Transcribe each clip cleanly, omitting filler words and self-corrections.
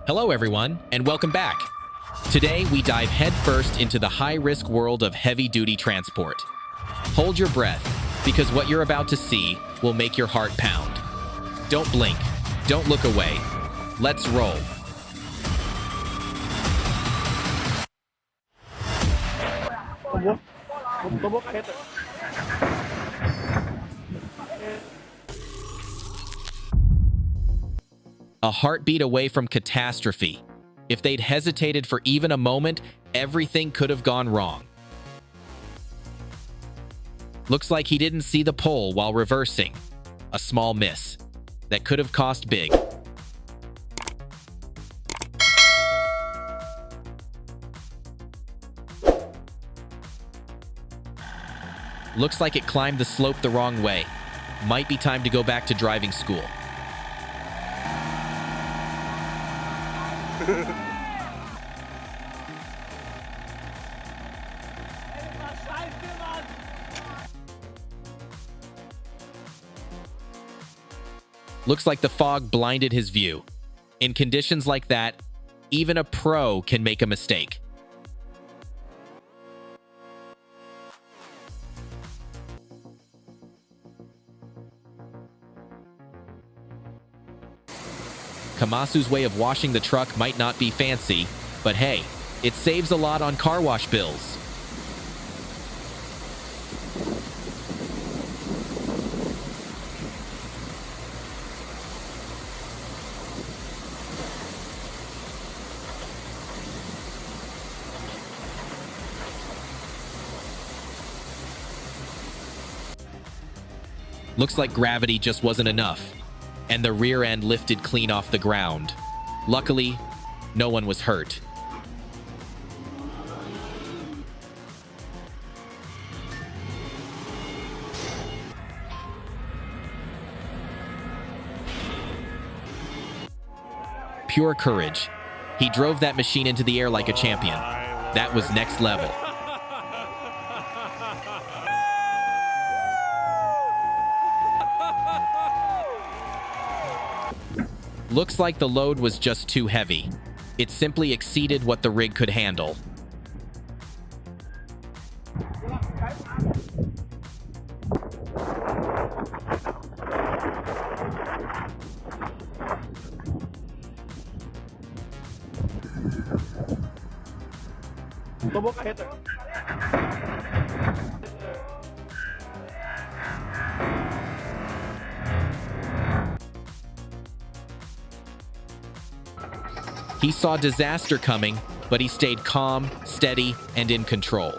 Hello everyone, and welcome back. Today we dive headfirst into the high-risk world of heavy-duty transport. Hold your breath, because what you're about to see will make your heart pound. Don't blink, don't look away. Let's roll. A heartbeat away from catastrophe. If they'd hesitated for even a moment, everything could have gone wrong. Looks like he didn't see the pole while reversing. A small miss. That could have cost big. Looks like it climbed the slope the wrong way. Might be time to go back to driving school. Looks like the fog blinded his view. In conditions like that, even a pro can make a mistake. Kamasu's way of washing the truck might not be fancy, but hey, it saves a lot on car wash bills. Looks like gravity just wasn't enough, and the rear end lifted clean off the ground. Luckily, no one was hurt. Pure courage. He drove that machine into the air like a champion. That was next level. Looks like the load was just too heavy. It simply exceeded what the rig could handle. He saw disaster coming, but he stayed calm, steady, and in control.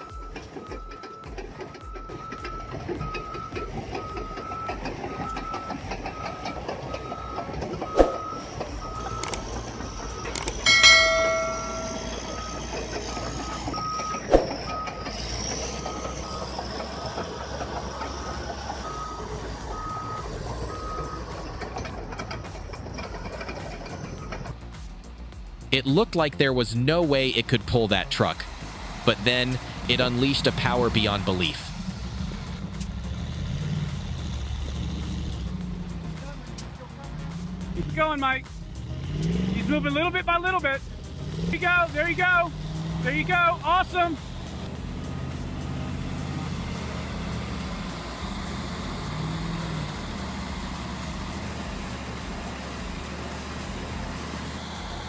It looked like there was no way it could pull that truck, but then it unleashed a power beyond belief. Keep going, Mike. He's moving little bit by little bit. There you go, there you go, there you go, awesome.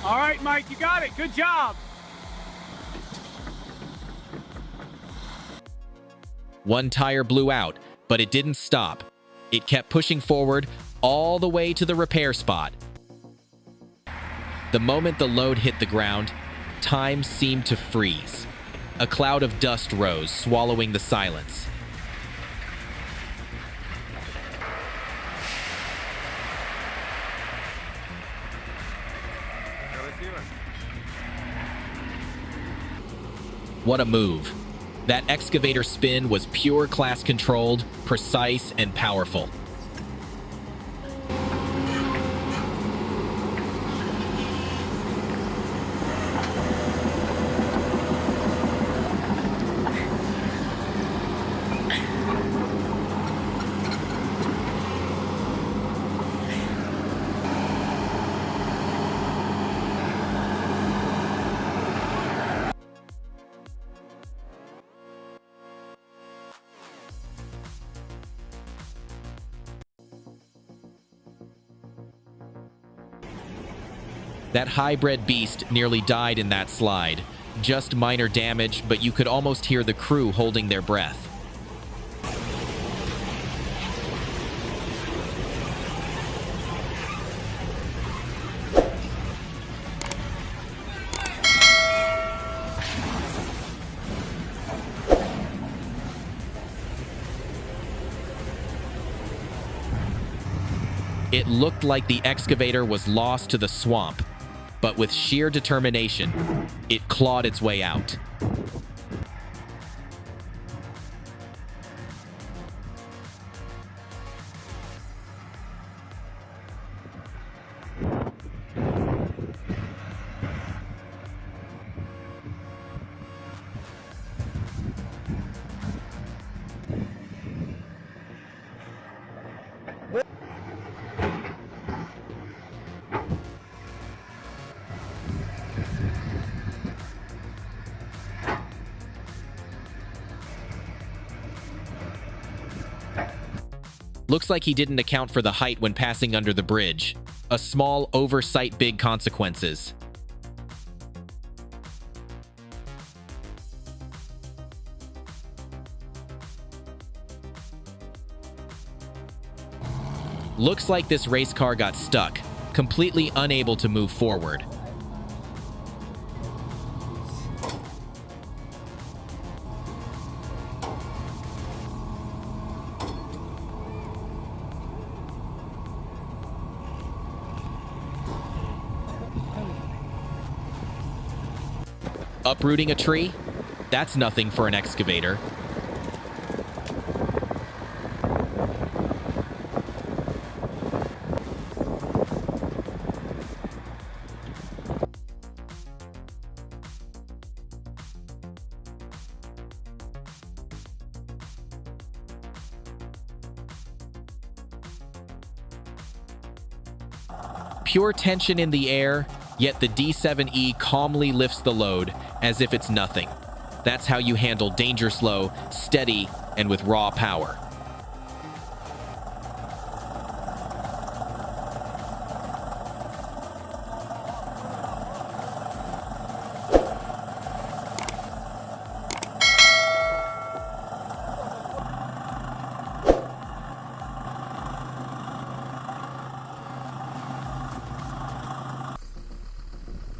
All right, Mike, you got it. Good job. One tire blew out, but it didn't stop. It kept pushing forward all the way to the repair spot. The moment the load hit the ground, time seemed to freeze. A cloud of dust rose, swallowing the silence. What a move. That excavator spin was pure class controlled, precise, and powerful. That hybrid beast nearly died in that slide. Just minor damage, but you could almost hear the crew holding their breath. It looked like the excavator was lost to the swamp, but with sheer determination, it clawed its way out. Looks like he didn't account for the height when passing under the bridge. A small oversight, big consequences. Looks like this race car got stuck, completely unable to move forward. Uprooting a tree? That's nothing for an excavator. Pure tension in the air, yet the D7E calmly lifts the load as if it's nothing. That's how you handle danger slow, steady, and with raw power.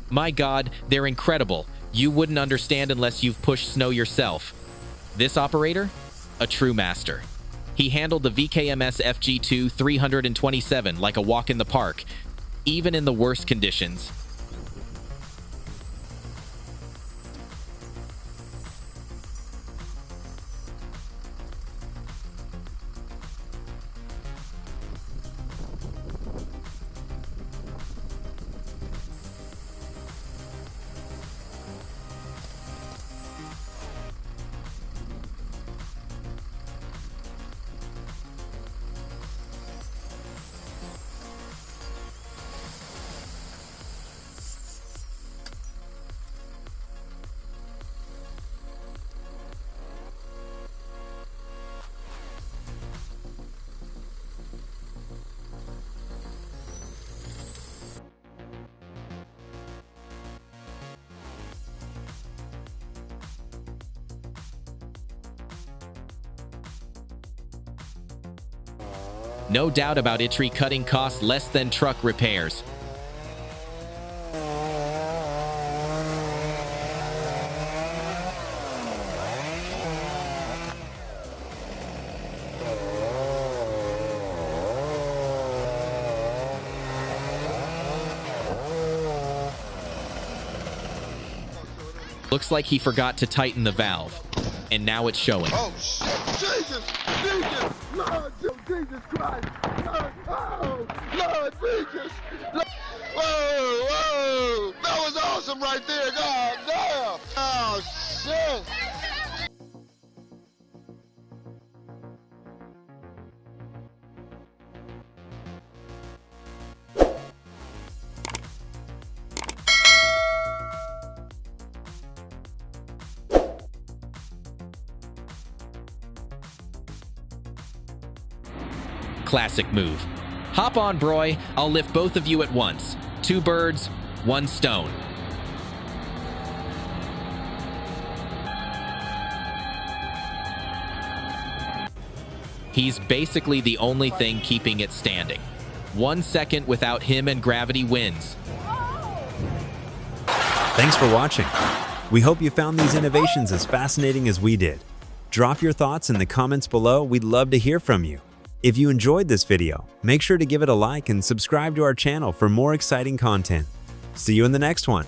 My God, they're incredible. You wouldn't understand unless you've pushed snow yourself. This operator? A true master. He handled the VKMS FG2 327 like a walk in the park, even in the worst conditions. No doubt about ITRI cutting costs less than truck repairs. Looks like he forgot to tighten the valve, and now it's showing. Oh, shit. Jesus! Jesus! Lord Jesus Christ! Lord, oh, Lord Jesus! Lord. Whoa, whoa! That was awesome right there, God damn! Oh, shit! Classic move. Hop on, Broy. I'll lift both of you at once. Two birds, one stone. He's basically the only thing keeping it standing. 1 second without him and gravity wins. Thanks for watching. We hope you found these innovations as fascinating as we did. Drop your thoughts in the comments below. We'd love to hear from you. If you enjoyed this video, make sure to give it a like and subscribe to our channel for more exciting content. See you in the next one.